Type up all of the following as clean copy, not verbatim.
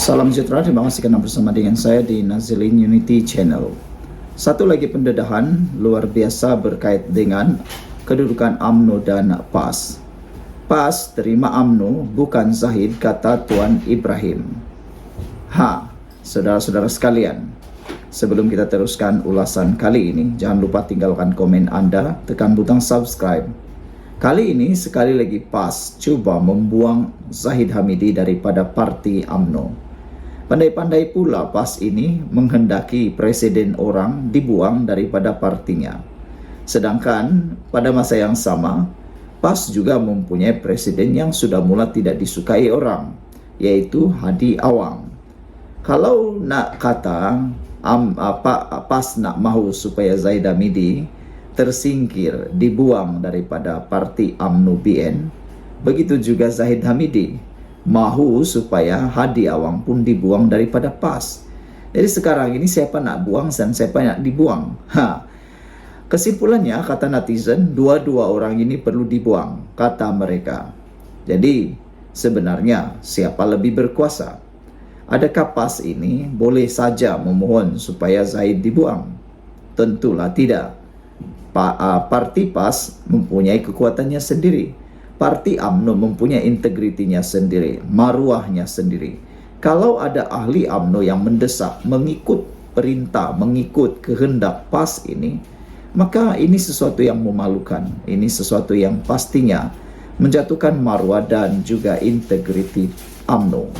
Salam sejahtera, terima kasih kerana bersama dengan saya di Nazilin Unity Channel. Satu lagi pendedahan luar biasa berkait dengan kedudukan UMNO dan PAS. PAS terima UMNO bukan Zahid, kata Tuan Ibrahim. Saudara-saudara sekalian, sebelum kita teruskan ulasan kali ini, jangan lupa tinggalkan komen Anda, tekan butang subscribe. Kali ini sekali lagi PAS cuba membuang Zahid Hamidi daripada parti UMNO. Pandai-pandai pula PAS ini menghendaki presiden orang dibuang daripada partinya. Sedangkan pada masa yang sama, PAS juga mempunyai presiden yang sudah mula tidak disukai orang, yaitu Hadi Awang. Kalau nak kata PAS nak mahu supaya Zahid Hamidi tersingkir, dibuang daripada parti UMNO BN, begitu juga Zahid Hamidi mahu supaya Hadi Awang pun dibuang daripada PAS. Jadi sekarang ini siapa nak buang dan siapa nak dibuang? Kesimpulannya, kata netizen, dua-dua orang ini perlu dibuang, kata mereka. Jadi sebenarnya siapa lebih berkuasa? Adakah PAS ini boleh saja memohon supaya Zahid dibuang? Tentulah tidak. Parti PAS mempunyai kekuatannya sendiri. Parti UMNO mempunyai integritinya sendiri, maruahnya sendiri. Kalau ada ahli UMNO yang mendesak, mengikut perintah, mengikut kehendak PAS ini, maka ini sesuatu yang memalukan. Ini sesuatu yang pastinya menjatuhkan maruah dan juga integriti UMNO.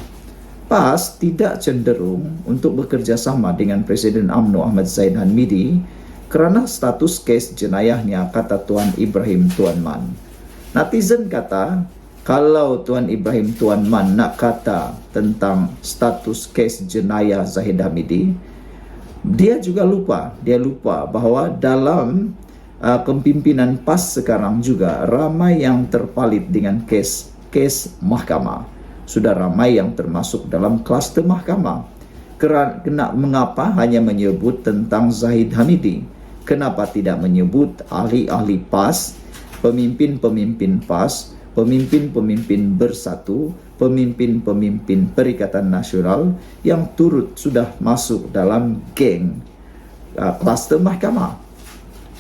PAS tidak cenderung untuk bekerja sama dengan Presiden UMNO Ahmad Zahid Hamidi kerana status kes jenayahnya, kata Tuan Ibrahim Tuan Man. Netizen kata, kalau Tuan Ibrahim Tuan Man nak kata tentang status kes jenayah Zahid Hamidi, dia juga lupa. Dia lupa bahawa dalam kepimpinan PAS sekarang juga ramai yang terpalit dengan kes mahkamah. Sudah ramai yang termasuk dalam kluster mahkamah. Mengapa hanya menyebut tentang Zahid Hamidi? Kenapa tidak menyebut ahli-ahli PAS, pemimpin-pemimpin PAS, pemimpin-pemimpin Bersatu, pemimpin-pemimpin Perikatan Nasional yang turut sudah masuk dalam geng kluster mahkamah?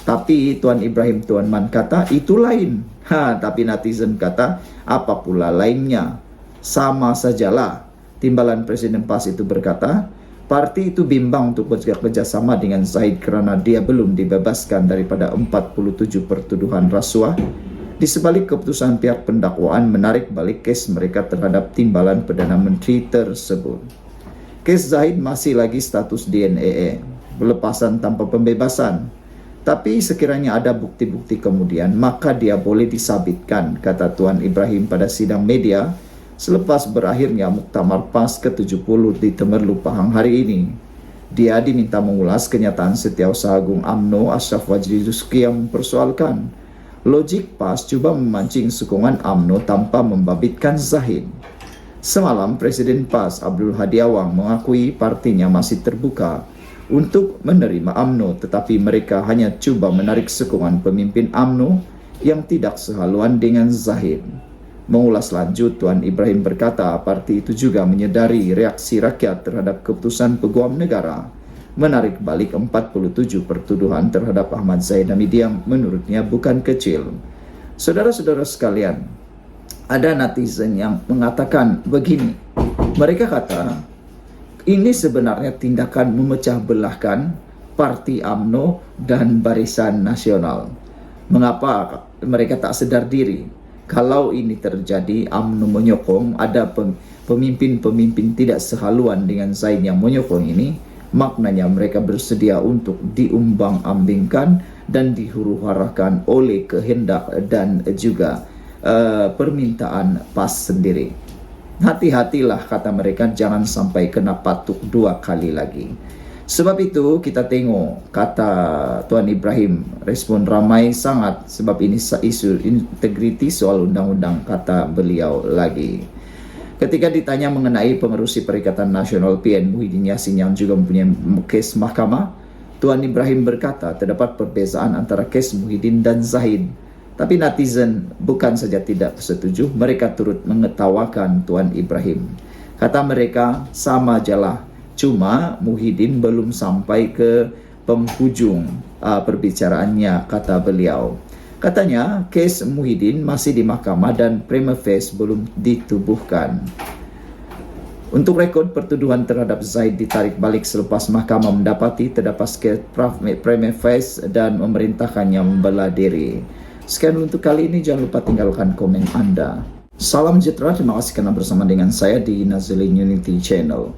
Tapi Tuan Ibrahim Tuan Man kata itu lain. Tapi netizen kata apa pula lainnya? Sama sajalah. Timbalan Presiden PAS itu berkata, parti itu bimbang untuk bekerjasama dengan Zahid kerana dia belum dibebaskan daripada 47 pertuduhan rasuah. Di sebalik keputusan pihak pendakwaan menarik balik kes mereka terhadap timbalan Perdana Menteri tersebut. Kes Zahid masih lagi status DNA, pelepasan tanpa pembebasan. Tapi sekiranya ada bukti-bukti kemudian, maka dia boleh disabitkan, kata Tuan Ibrahim pada sidang media selepas berakhirnya Muktamar PAS ke-70 di Temerloh Pahang hari ini. Dia diminta mengulas kenyataan Setiausaha Agung UMNO Ashraf Wajdi Rizki yang mempersoalkan logik PAS cuba memancing sokongan UMNO tanpa membabitkan Zahid. Semalam Presiden PAS Abdul Hadi Awang mengakui partinya masih terbuka untuk menerima UMNO, tetapi mereka hanya cuba menarik sokongan pemimpin UMNO yang tidak sehaluan dengan Zahid. Mengulas lanjut, Tuan Ibrahim berkata parti itu juga menyedari reaksi rakyat terhadap keputusan Peguam Negara menarik balik 47 pertuduhan terhadap Ahmad Zahid Hamidi yang menurutnya bukan kecil. Saudara-saudara sekalian, ada netizen yang mengatakan begini. Mereka kata, ini sebenarnya tindakan memecah belahkan parti UMNO dan Barisan Nasional. Mengapa mereka tak sedar diri? Kalau ini terjadi, UMNO menyokong, ada pemimpin-pemimpin tidak sehaluan dengan Zahid yang menyokong ini, maknanya mereka bersedia untuk diumbang-ambingkan dan dihuru-harakan oleh kehendak dan juga permintaan PAS sendiri. Hati-hatilah, kata mereka, jangan sampai kena patuk dua kali lagi. Sebab itu kita tengok kata Tuan Ibrahim, respon ramai sangat sebab ini isu integriti soal undang-undang, kata beliau lagi. Ketika ditanya mengenai pengerusi Perikatan Nasional PN Muhyiddin Yassin yang juga mempunyai kes mahkamah, Tuan Ibrahim berkata terdapat perbezaan antara kes Muhyiddin dan Zahid. Tapi netizen bukan saja tidak setuju, mereka turut mengetawakan Tuan Ibrahim. Kata mereka, sama ajalah, cuma Muhyiddin belum sampai ke penghujung perbicaraannya, kata beliau. Katanya, kes Muhyiddin masih di mahkamah dan prima facie belum ditubuhkan. Untuk rekod, pertuduhan terhadap Zaid ditarik balik selepas mahkamah mendapati terdapat prima facie dan memerintahkannya membela diri. Sekian untuk kali ini, jangan lupa tinggalkan komen Anda. Salam sejahtera, terima kasih karena bersama dengan saya di Nazilin Unity Channel.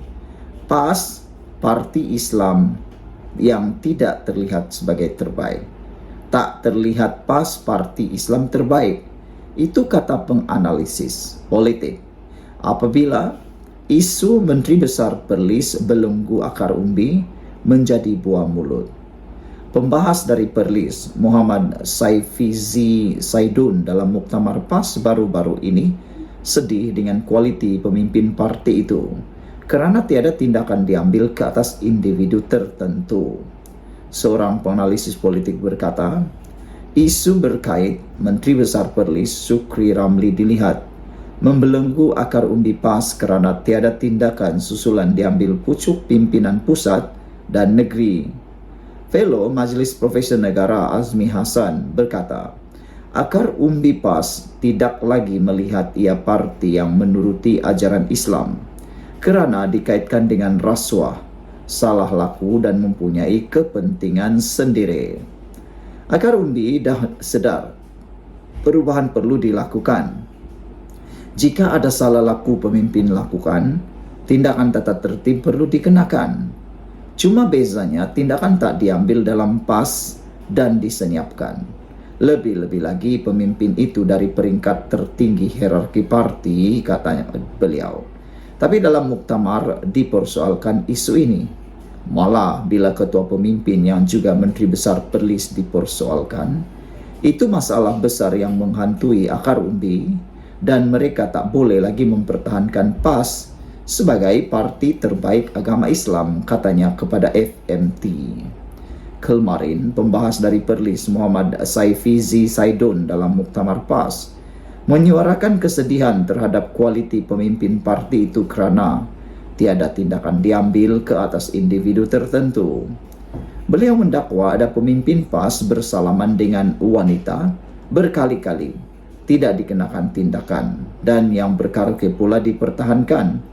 PAS, Parti Islam yang tidak terlihat sebagai terbaik. Tak terlihat PAS Parti Islam terbaik. Itu kata penganalisis politik. Apabila isu Menteri Besar Perlis belenggu akar umbi menjadi buah mulut. Pembahas dari Perlis, Muhammad Saifizi Saidun, dalam muktamar PAS baru-baru ini sedih dengan kualiti pemimpin parti itu kerana tiada tindakan diambil ke atas individu tertentu. Seorang penganalisis politik berkata, isu berkait Menteri Besar Perlis Sukri Ramli dilihat membelenggu akar umbi PAS kerana tiada tindakan susulan diambil pucuk pimpinan pusat dan negeri. Fellow Majlis Profesor Negara Azmi Hassan berkata, akar umbi PAS tidak lagi melihat ia parti yang menuruti ajaran Islam kerana dikaitkan dengan rasuah, salah laku dan mempunyai kepentingan sendiri. Akar umbi dah sedar perubahan perlu dilakukan. Jika ada salah laku pemimpin lakukan, tindakan tata tertib perlu dikenakan. Cuma bezanya tindakan tak diambil dalam PAS dan disenyapkan. Lebih-lebih lagi pemimpin itu dari peringkat tertinggi hierarki parti, katanya beliau. Tapi dalam muktamar dipersoalkan isu ini. Malah bila ketua pemimpin yang juga Menteri Besar Perlis dipersoalkan, itu masalah besar yang menghantui akar umbi dan mereka tak boleh lagi mempertahankan PAS sebagai parti terbaik agama Islam, katanya kepada FMT. Kemarin, pembahas dari Perlis Muhammad Saifizi Saidun dalam muktamar PAS menyuarakan kesedihan terhadap kualiti pemimpin parti itu kerana tiada tindakan diambil ke atas individu tertentu. Beliau mendakwa ada pemimpin PAS bersalaman dengan wanita berkali-kali, tidak dikenakan tindakan, dan yang berkaraoke pula dipertahankan.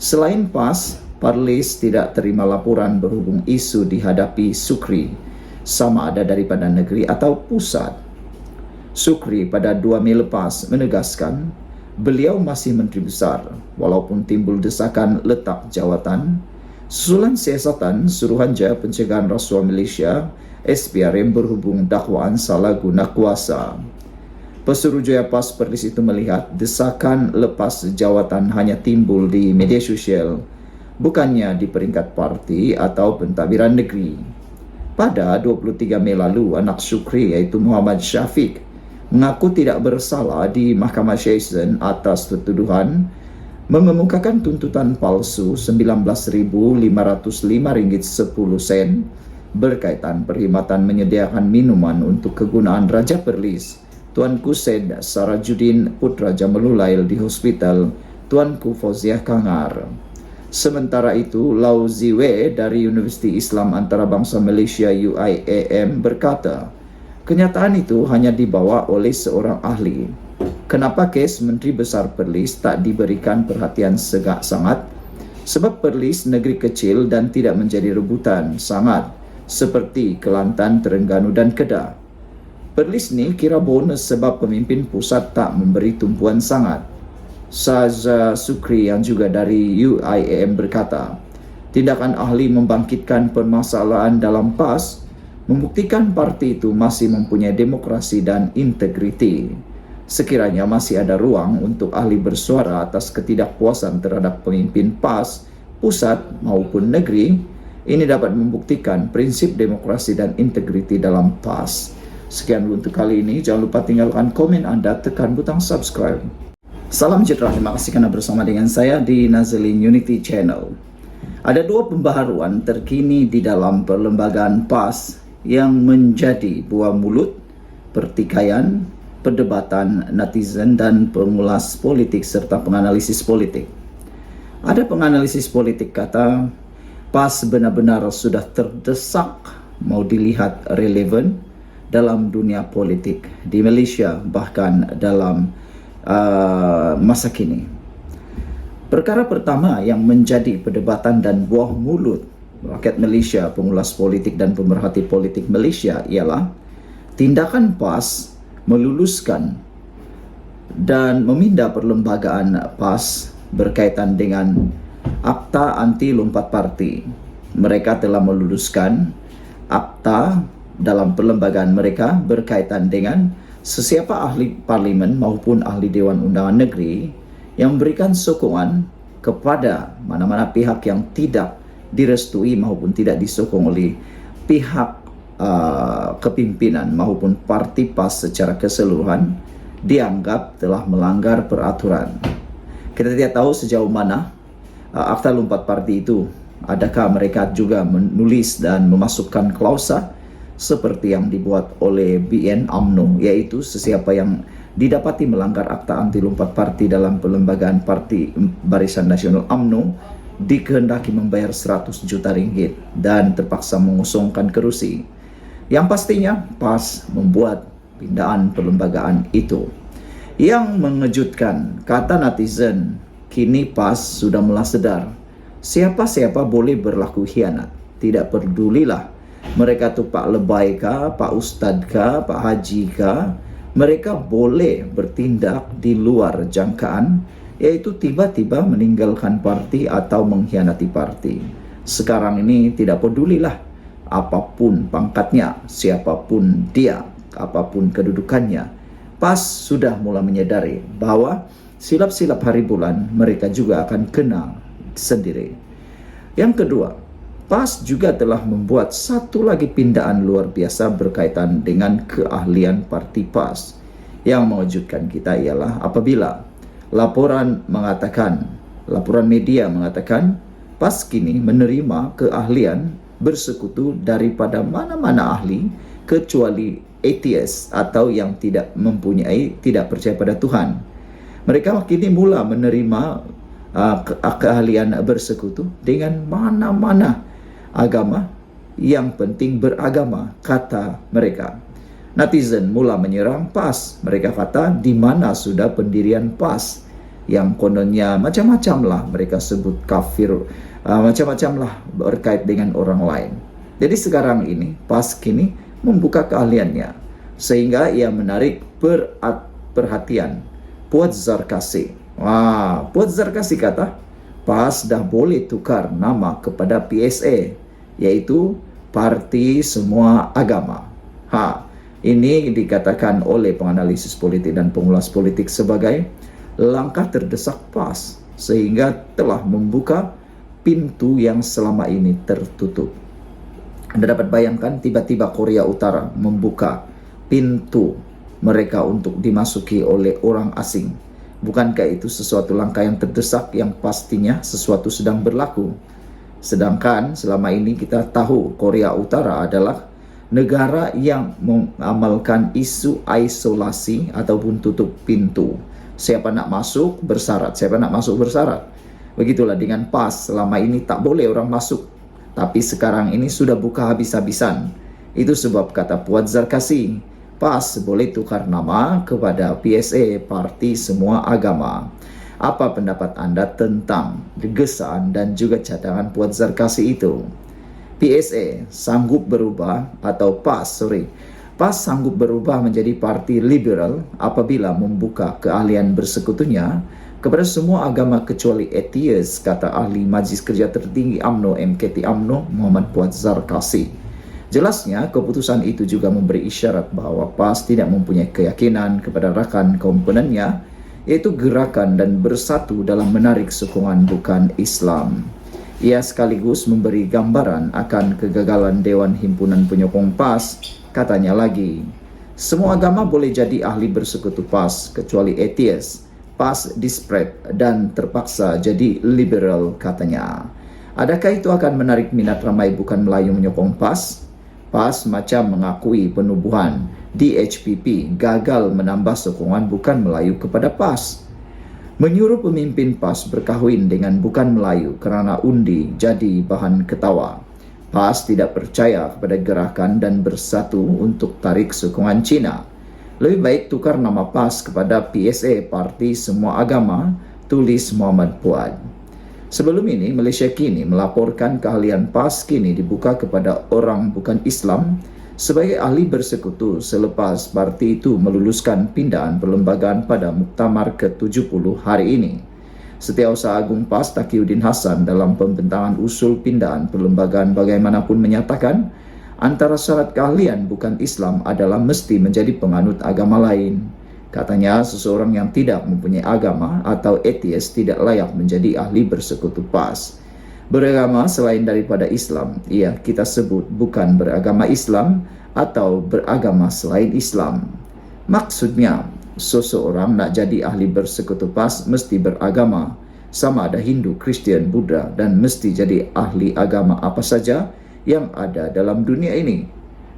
Selain PAS, Perlis tidak terima laporan berhubung isu dihadapi Sukri, sama ada daripada negeri atau pusat. Sukri pada 2 Mei lepas menegaskan beliau masih Menteri Besar walaupun timbul desakan letak jawatan susulan siasatan Suruhanjaya Pencegahan Rasuah Malaysia SPRM berhubung dakwaan salah guna kuasa. Pesuruhjaya PAS Perlis itu melihat desakan lepas jawatan hanya timbul di media sosial, bukannya di peringkat parti atau pentadbiran negeri. Pada 23 Mei lalu, anak Sukri iaitu Muhammad Syafiq mengaku tidak bersalah di Mahkamah Syaitan atas tuduhan mengemukakan tuntutan palsu RM19.505.10 berkaitan perkhidmatan menyediakan minuman untuk kegunaan Raja Perlis Tuanku Said Sarajuddin Putra Jamalulail di Hospital Tuanku Fauziah Kangar. Sementara itu, Lau Ziwe dari Universiti Islam Antarabangsa Malaysia UIAM berkata, kenyataan itu hanya dibawa oleh seorang ahli. Kenapa kes Menteri Besar Perlis tak diberikan perhatian sangat? Sebab Perlis negeri kecil dan tidak menjadi rebutan sangat seperti Kelantan, Terengganu dan Kedah. Perlis ni kira bonus sebab pemimpin pusat tak memberi tumpuan sangat. Saza Sukri yang juga dari UIAM berkata, tindakan ahli membangkitkan permasalahan dalam PAS membuktikan parti itu masih mempunyai demokrasi dan integriti. Sekiranya masih ada ruang untuk ahli bersuara atas ketidakpuasan terhadap pemimpin PAS, pusat maupun negeri, ini dapat membuktikan prinsip demokrasi dan integriti dalam PAS. Sekian untuk kali ini, jangan lupa tinggalkan komen Anda, tekan butang subscribe. Salam sejahtera, terima kasih kerana bersama dengan saya di Nazilin Unity Channel. Ada dua pembaharuan terkini di dalam perlembagaan PAS yang menjadi buah mulut, pertikaian, perdebatan netizen dan pengulas politik serta penganalisis politik. Ada penganalisis politik kata PAS benar-benar sudah terdesak mau dilihat relevan dalam dunia politik di Malaysia, bahkan dalam masa kini. Perkara pertama yang menjadi perdebatan dan buah mulut rakyat Malaysia, pengulas politik dan pemerhati politik Malaysia ialah tindakan PAS meluluskan dan meminda perlembagaan PAS berkaitan dengan Akta Anti Lompat Parti. Mereka telah meluluskan akta dalam perlembagaan mereka berkaitan dengan sesiapa ahli parlimen maupun ahli Dewan Undangan Negeri yang memberikan sokongan kepada mana-mana pihak yang tidak direstui maupun tidak disokong oleh pihak kepimpinan maupun parti PAS secara keseluruhan dianggap telah melanggar peraturan. Kita tidak tahu sejauh mana akta lompat parti itu, adakah mereka juga menulis dan memasukkan klausa seperti yang dibuat oleh BN UMNO, yaitu sesiapa yang didapati melanggar akta anti lompat parti dalam perlembagaan Parti Barisan Nasional UMNO dikehendaki membayar 100 juta ringgit dan terpaksa mengosongkan kerusi. Yang pastinya PAS membuat pindaan perlembagaan itu. Yang mengejutkan, kata netizen, kini PAS sudah mulai sedar siapa-siapa boleh berlaku khianat. Tidak pedulilah mereka tu Pak Lebay kah, Pak Ustad kah, Pak Haji kah, mereka boleh bertindak di luar jangkaan, yaitu tiba-tiba meninggalkan parti atau mengkhianati parti. Sekarang ini tidak pedulilah apapun pangkatnya, siapapun dia, apapun kedudukannya. PAS sudah mulai menyadari bahwa silap-silap hari bulan mereka juga akan kena sendiri. Yang kedua, PAS juga telah membuat satu lagi pindaan luar biasa berkaitan dengan keahlian parti PAS. Yang mengejutkan kita ialah apabila laporan media mengatakan PAS kini menerima keahlian bersekutu daripada mana-mana ahli kecuali atheist atau yang tidak percaya pada Tuhan. Mereka kini mula menerima keahlian bersekutu dengan mana-mana agama, yang penting beragama, kata mereka. Netizen mula menyerang PAS. Mereka kata di mana sudah pendirian PAS yang kononnya macam-macam lah mereka sebut kafir, macam-macam lah berkait dengan orang lain. Jadi sekarang ini PAS kini membuka keahliannya sehingga ia menarik perhatian Puan Zarkasi. Puan Zarkasi kata PAS dah boleh tukar nama kepada PSA, yaitu Parti Semua Agama. Ini dikatakan oleh penganalisis politik dan pengulas politik sebagai langkah terdesak PAS sehingga telah membuka pintu yang selama ini tertutup. Anda dapat bayangkan tiba-tiba Korea Utara membuka pintu mereka untuk dimasuki oleh orang asing. Bukankah itu sesuatu langkah yang terdesak yang pastinya sesuatu sedang berlaku? Sedangkan selama ini kita tahu Korea Utara adalah negara yang mengamalkan isu isolasi ataupun tutup pintu. Siapa nak masuk bersyarat, siapa nak masuk bersyarat. Begitulah dengan PAS, selama ini tak boleh orang masuk. Tapi sekarang ini sudah buka habis-habisan. Itu sebab kata Puan Zarkasi, PAS boleh tukar nama kepada PSA, Parti Semua Agama. Apa pendapat anda tentang gegesan dan juga cadangan Puan Zarkasi itu? PSA sanggup berubah atau PAS sanggup berubah menjadi parti liberal apabila membuka keahlian bersekutunya kepada semua agama kecuali atheist, kata ahli Majlis Kerja Tertinggi UMNO MKT UMNO Muhammad Puan Zarkasi. Jelasnya keputusan itu juga memberi isyarat bahawa PAS tidak mempunyai keyakinan kepada rakan komponennya, yaitu gerakan dan bersatu dalam menarik sokongan bukan Islam. Ia sekaligus memberi gambaran akan kegagalan Dewan Himpunan Penyokong PAS. Katanya lagi, semua agama boleh jadi ahli bersekutu PAS kecuali atheist. PAS disparate dan terpaksa jadi liberal, katanya. Adakah itu akan menarik minat ramai bukan Melayu menyokong PAS? PAS macam mengakui penubuhan DHPP gagal menambah sokongan bukan Melayu kepada PAS. Menyuruh pemimpin PAS berkahwin dengan bukan Melayu kerana undi jadi bahan ketawa. PAS tidak percaya kepada gerakan dan bersatu untuk tarik sokongan Cina. Lebih baik tukar nama PAS kepada PSA, Parti Semua Agama, tulis Muhammad Puad. Sebelum ini, Malaysia kini melaporkan keahlian PAS kini dibuka kepada orang bukan Islam sebagai ahli bersekutu selepas parti itu meluluskan pindaan perlembagaan pada Muktamar ke-70 hari ini. Setiausaha Agung PAS Taqiyuddin Hassan dalam pembentangan usul pindaan perlembagaan bagaimanapun menyatakan antara syarat keahlian bukan Islam adalah mesti menjadi penganut agama lain. Katanya seseorang yang tidak mempunyai agama atau atheist tidak layak menjadi ahli bersekutu PAS. Beragama selain daripada Islam, kita sebut bukan beragama Islam atau beragama selain Islam. Maksudnya, seseorang nak jadi ahli bersekutu PAS mesti beragama, sama ada Hindu, Kristian, Buddha, dan mesti jadi ahli agama apa saja yang ada dalam dunia ini.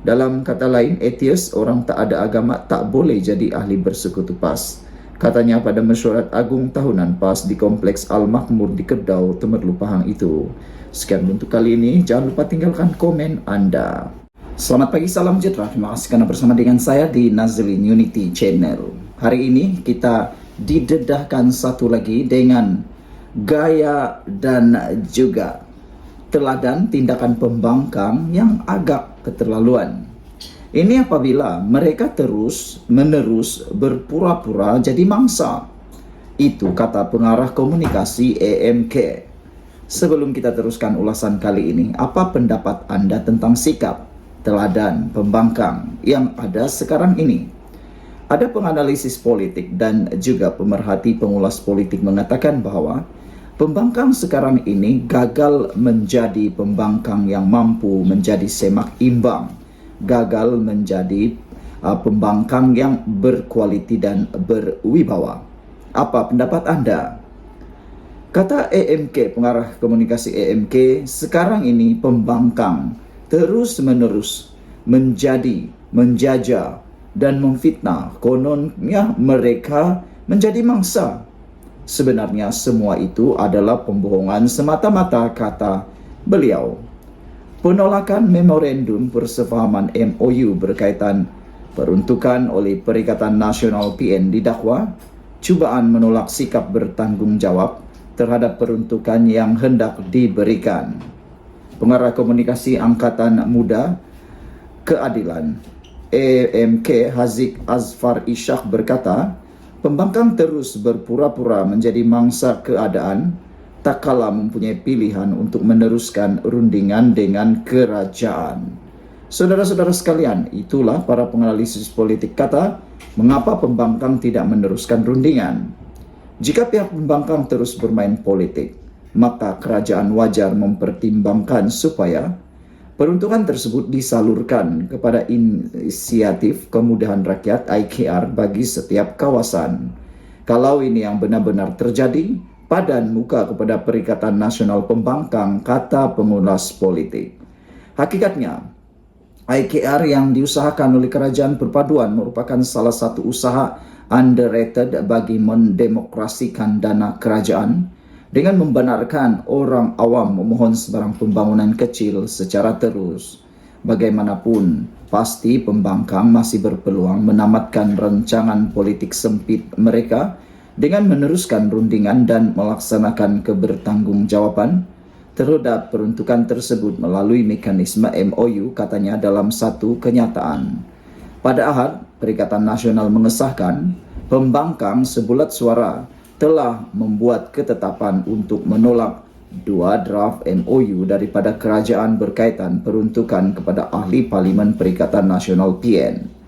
Dalam kata lain, atheist, orang tak ada agama, tak boleh jadi ahli bersekutu PAS. Katanya pada mesyuarat agung tahunan PAS di Kompleks Al-Makmur di Kedah, Temerloh Pahang itu. Sekian untuk kali ini, jangan lupa tinggalkan komen anda. Selamat pagi, salam sejahtera. Terima kasih karena bersama dengan saya di Nazlin Unity Channel. Hari ini kita didedahkan satu lagi dengan gaya dan juga teladan tindakan pembangkang yang agak keterlaluan. Ini apabila mereka terus-menerus berpura-pura jadi mangsa. Itu kata pengarah komunikasi AMK. Sebelum kita teruskan ulasan kali ini, apa pendapat anda tentang sikap, teladan, pembangkang yang ada sekarang ini? Ada penganalisis politik dan juga pemerhati pengulas politik mengatakan bahwa pembangkang sekarang ini gagal menjadi pembangkang yang mampu menjadi semak imbang. Gagal menjadi pembangkang yang berkualiti dan berwibawa. Apa pendapat anda? Kata AMK, pengarah komunikasi AMK, sekarang ini pembangkang terus-menerus menjajah dan memfitnah. Kononnya mereka menjadi mangsa. Sebenarnya semua itu adalah pembohongan semata-mata, kata beliau. Penolakan memorandum persefahaman MOU berkaitan peruntukan oleh Perikatan Nasional PN didakwa cubaan menolak sikap bertanggungjawab terhadap peruntukan yang hendak diberikan. Pengarah komunikasi Angkatan Muda Keadilan AMK Haziq Azfar Ishak berkata, pembangkang terus berpura-pura menjadi mangsa keadaan tak kala mempunyai pilihan untuk meneruskan rundingan dengan kerajaan. Saudara-saudara sekalian, itulah para penganalisis politik kata, mengapa pembangkang tidak meneruskan rundingan? Jika pihak pembangkang terus bermain politik, maka kerajaan wajar mempertimbangkan supaya peruntukan tersebut disalurkan kepada inisiatif kemudahan rakyat IKR bagi setiap kawasan. Kalau ini yang benar-benar terjadi, padan muka kepada Perikatan Nasional Pembangkang, kata pengulas politik. Hakikatnya, IKR yang diusahakan oleh Kerajaan Perpaduan merupakan salah satu usaha underrated bagi mendemokrasikan dana kerajaan dengan membenarkan orang awam memohon sebarang pembangunan kecil secara terus. Bagaimanapun, pasti pembangkang masih berpeluang menamatkan rancangan politik sempit mereka dengan meneruskan rundingan dan melaksanakan kebertanggungjawaban terhadap peruntukan tersebut melalui mekanisme MOU, katanya dalam satu kenyataan. Pada Ahad, Perikatan Nasional mengesahkan pembangkang sebulat suara telah membuat ketetapan untuk menolak 2 draft MOU daripada kerajaan berkaitan peruntukan kepada ahli Parlimen Perikatan Nasional PN.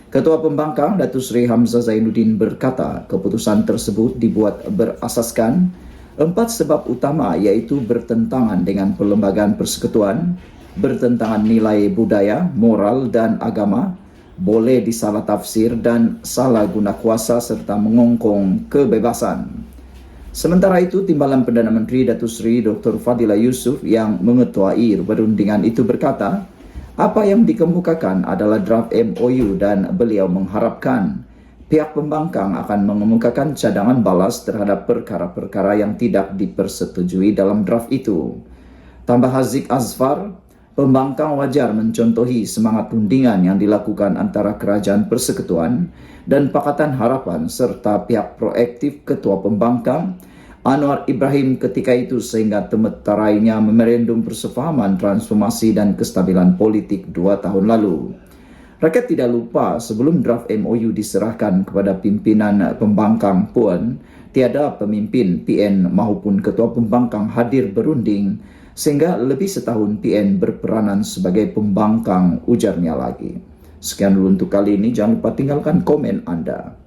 Ketua Pembangkang Datuk Seri Hamzah Zainuddin berkata, keputusan tersebut dibuat berasaskan 4 sebab utama, iaitu bertentangan dengan perlembagaan persekutuan, bertentangan nilai budaya, moral dan agama, boleh disalah tafsir dan salah guna kuasa serta mengongkong kebebasan. Sementara itu, Timbalan Perdana Menteri Datuk Seri Dr. Fadilah Yusof yang mengetuai perundingan itu berkata, apa yang dikemukakan adalah draft MOU dan beliau mengharapkan Pihak pembangkang akan mengemukakan cadangan balas terhadap perkara-perkara yang tidak dipersetujui dalam draft itu. Tambah Haziq Azfar, pembangkang wajar mencontohi semangat rundingan yang dilakukan antara Kerajaan Persekutuan dan Pakatan Harapan serta pihak proaktif Ketua Pembangkang Anwar Ibrahim ketika itu sehingga temetarainya memerendum persefahaman transformasi dan kestabilan politik 2 tahun lalu. Rakyat tidak lupa sebelum draft MOU diserahkan kepada pimpinan pembangkang pun, tiada pemimpin PN maupun ketua pembangkang hadir berunding sehingga lebih setahun PN berperanan sebagai pembangkang, ujarnya lagi. Sekian dulu untuk kali ini, jangan lupa tinggalkan komen Anda.